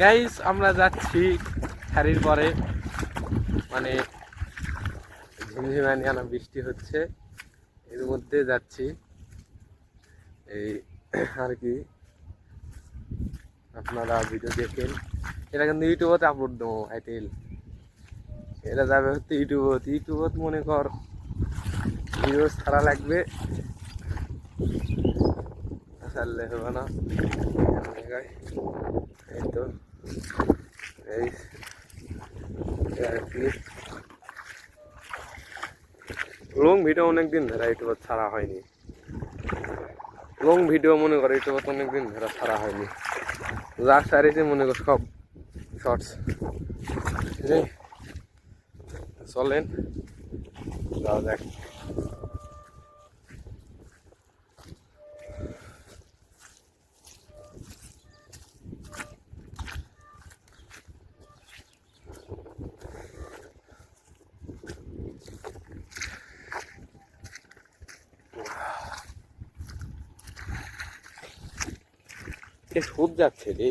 Guys আমরা যাচ্ছি খারির পরে, মানে ঝিমঝিমানি আনা বৃষ্টি হচ্ছে, এর মধ্যে যাচ্ছি এই আর কি। আপনারা ভিডিও দেখেন, এটা কিন্তু ইউটিউবতে আপলোড দেবো আইটেল, এটা যাবে হচ্ছে ইউটিউবত মনে কর ভিডিও ছাড়া লাগবে, ছাড়লে হবে না। এই তো এই আর কি, লং ভিডিও অনেকদিন ধরে ইউটিউবে ছাড়া হয়নি, লং ভিডিও মনে করে ইউটিউবে অনেকদিন ধরে ছাড়া হয়নি, যা সারিতে মনে কর সব শর্টস। চলেন যাওয়া যাক। কে সুদ যাচ্ছে রে,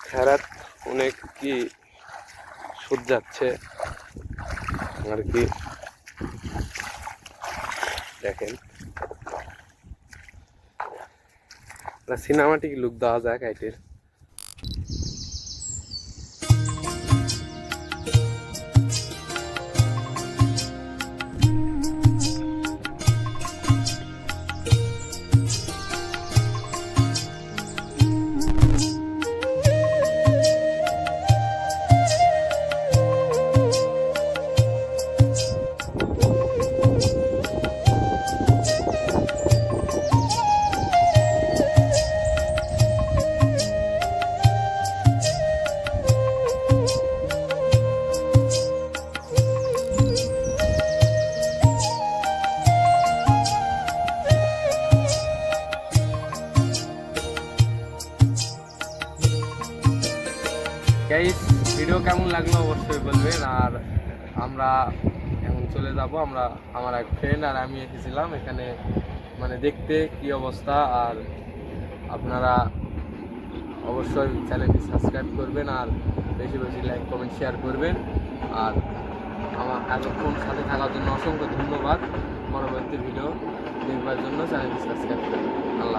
খেরাত অনেক কি সুদ যাচ্ছে আর কি। দেখেন সিনেমাটিক লুক দেওয়া যাক আইটের। গাইস ভিডিও কেমন লাগলো অবশ্যই বলবেন। আর আমরা এখন চলে যাব, আমরা আমার এক ফ্রেন্ড আর আমি এসেছিলাম এখানে মানে দেখতে কি অবস্থা। আর আপনারা অবশ্যই চ্যানেলটি সাবস্ক্রাইব করবেন আর বেশি বেশি লাইক কমেন্ট শেয়ার করবেন। আর আমার এতক্ষণ সাথে থাকার জন্য অসংখ্য ধন্যবাদ। পরবর্তী ভিডিও দেখবার জন্য চ্যানেলটি সাবস্ক্রাইব করবেন। আল্লাহ।